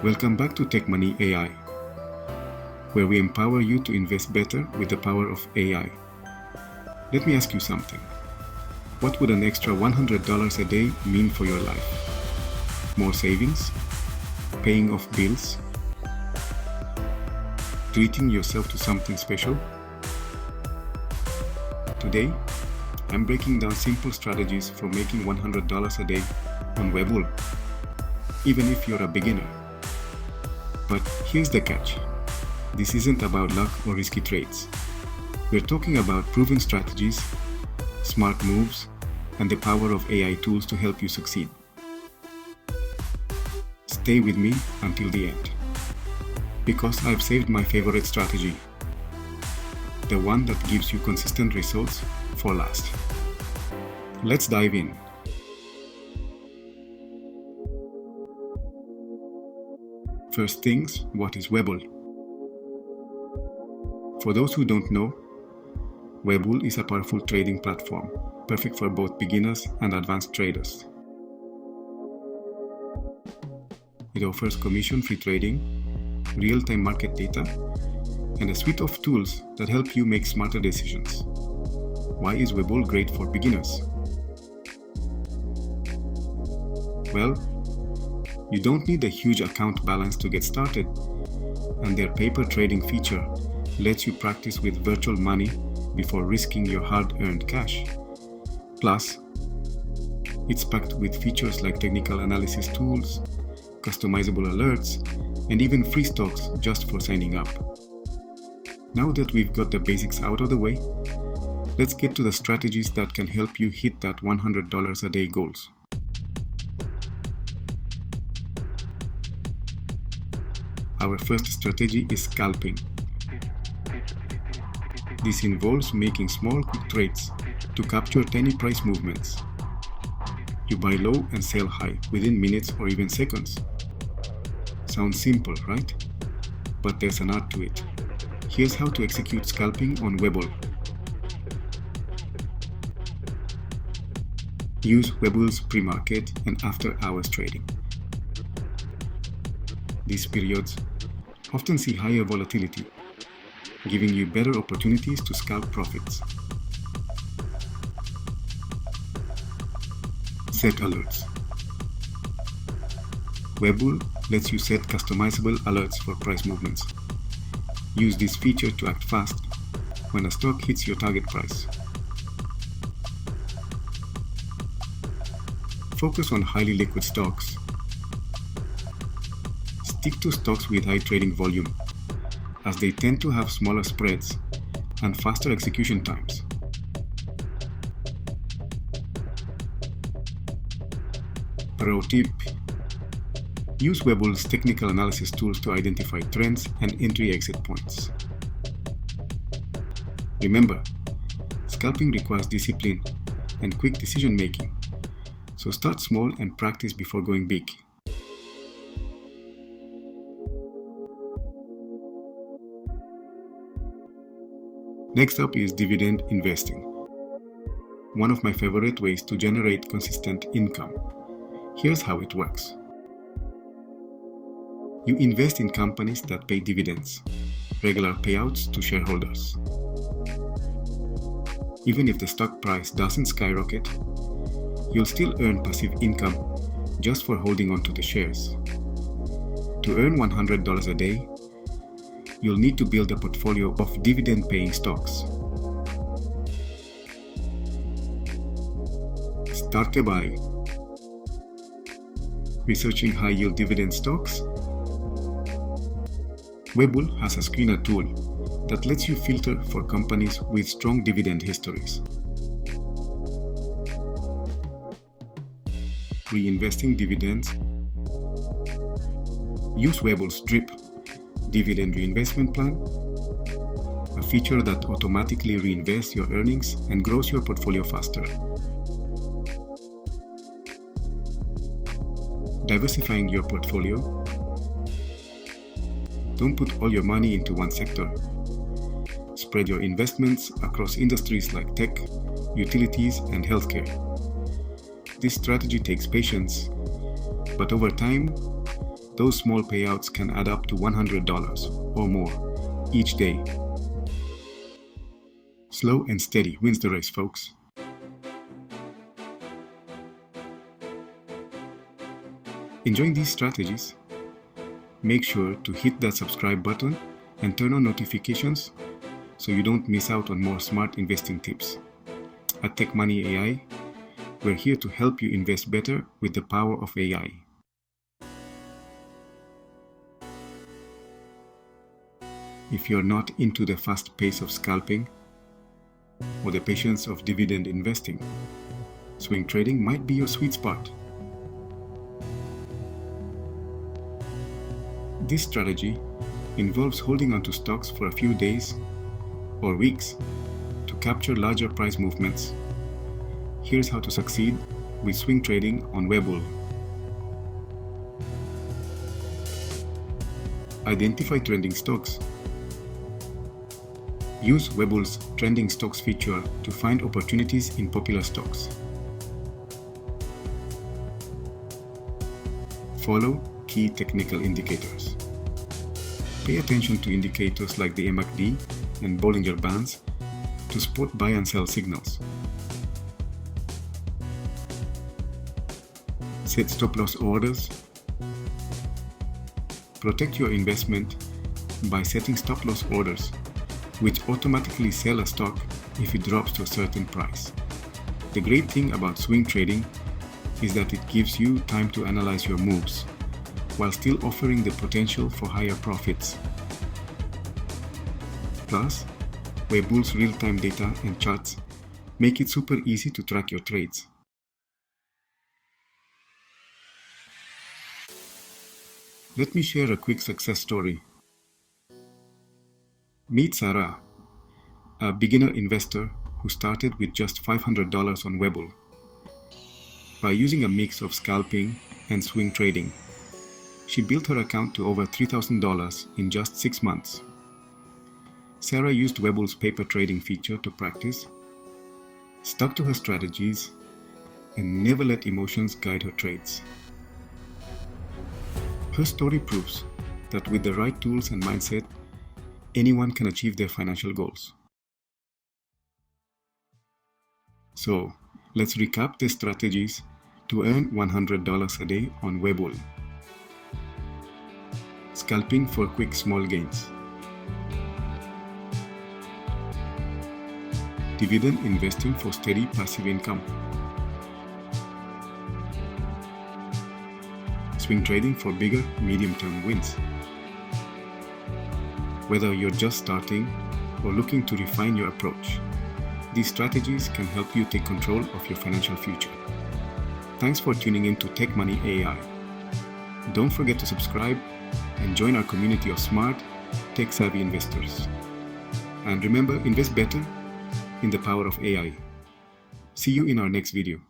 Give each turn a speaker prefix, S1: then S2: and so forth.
S1: Welcome back to Tech Money AI, where we empower you to invest better with the power of AI. Let me ask you something. What would an extra $100 a day mean for your life? More savings? Paying off bills? Treating yourself to something special? Today, I'm breaking down simple strategies for making $100 a day on Webull, even if you're a beginner. But here's the catch. This isn't about luck or risky trades. We're talking about proven strategies, smart moves, and the power of AI tools to help you succeed. Stay with me until the end, because I've saved my favorite strategy, the one that gives you consistent results for last. Let's dive in. First things, what is Webull? For those who don't know, Webull is a powerful trading platform, perfect for both beginners and advanced traders. It offers commission-free trading, real-time market data, and a suite of tools that help you make smarter decisions. Why is Webull great for beginners? Well, you don't need a huge account balance to get started, and their paper trading feature lets you practice with virtual money before risking your hard-earned cash. Plus, it's packed with features like technical analysis tools, customizable alerts, and even free stocks just for signing up. Now that we've got the basics out of the way, let's get to the strategies that can help you hit that $100 a day goals. Our first strategy is scalping. This involves making small, quick trades to capture tiny price movements. You buy low and sell high within minutes or even seconds. Sounds simple, right? But there's an art to it. Here's how to execute scalping on Webull. Use Webull's pre-market and after-hours trading. These periods often see higher volatility, giving you better opportunities to scalp profits. Set alerts. Webull lets you set customizable alerts for price movements. Use this feature to act fast when a stock hits your target price. Focus on highly liquid stocks. Stick to stocks with high trading volume, as they tend to have smaller spreads and faster execution times. Pro tip: use Webull's technical analysis tools to identify trends and entry-exit points. Remember, scalping requires discipline and quick decision-making, so start small and practice before going big. Next up is dividend investing. One of my favorite ways to generate consistent income. Here's how it works. You invest in companies that pay dividends, regular payouts to shareholders. Even if the stock price doesn't skyrocket, you'll still earn passive income just for holding onto the shares. To earn $100 a day, you'll need to build a portfolio of dividend-paying stocks. Start by researching high-yield dividend stocks. Webull has a screener tool that lets you filter for companies with strong dividend histories. Reinvesting dividends. Use Webull's DRIP dividend reinvestment plan, a feature that automatically reinvests your earnings and grows your portfolio faster. Diversifying your portfolio. Don't put all your money into one sector. Spread your investments across industries like tech, utilities, and healthcare. This strategy takes patience, but over time, those small payouts can add up to $100 or more each day. Slow and steady wins the race, folks. Enjoying these strategies? Make sure to hit that subscribe button and turn on notifications so you don't miss out on more smart investing tips. At Tech Money AI, we're here to help you invest better with the power of AI. If you're not into the fast pace of scalping or the patience of dividend investing, swing trading might be your sweet spot. This strategy involves holding onto stocks for a few days or weeks to capture larger price movements. Here's how to succeed with swing trading on Webull. Identify trending stocks. Use Webull's Trending Stocks feature to find opportunities in popular stocks. Follow key technical indicators. Pay attention to indicators like the MACD and Bollinger Bands to spot buy and sell signals. Set stop-loss orders. Protect your investment by setting stop-loss orders, which automatically sell a stock if it drops to a certain price. The great thing about swing trading is that it gives you time to analyze your moves, while still offering the potential for higher profits. Plus, Webull's real-time data and charts make it super easy to track your trades. Let me share a quick success story. Meet Sarah, a beginner investor who started with just $500 on Webull. By using a mix of scalping and swing trading, she built her account to over $3,000 in just 6 months. Sarah used Webull's paper trading feature to practice, stuck to her strategies, and never let emotions guide her trades. Her story proves that with the right tools and mindset, anyone can achieve their financial goals. So, let's recap the strategies to earn $100 a day on Webull. Scalping for quick small gains. Dividend investing for steady passive income. Swing trading for bigger, medium-term wins. Whether you're just starting or looking to refine your approach, these strategies can help you take control of your financial future. Thanks for tuning in to Tech Money AI. Don't forget to subscribe and join our community of smart, tech-savvy investors. And remember, invest better in the power of AI. See you in our next video.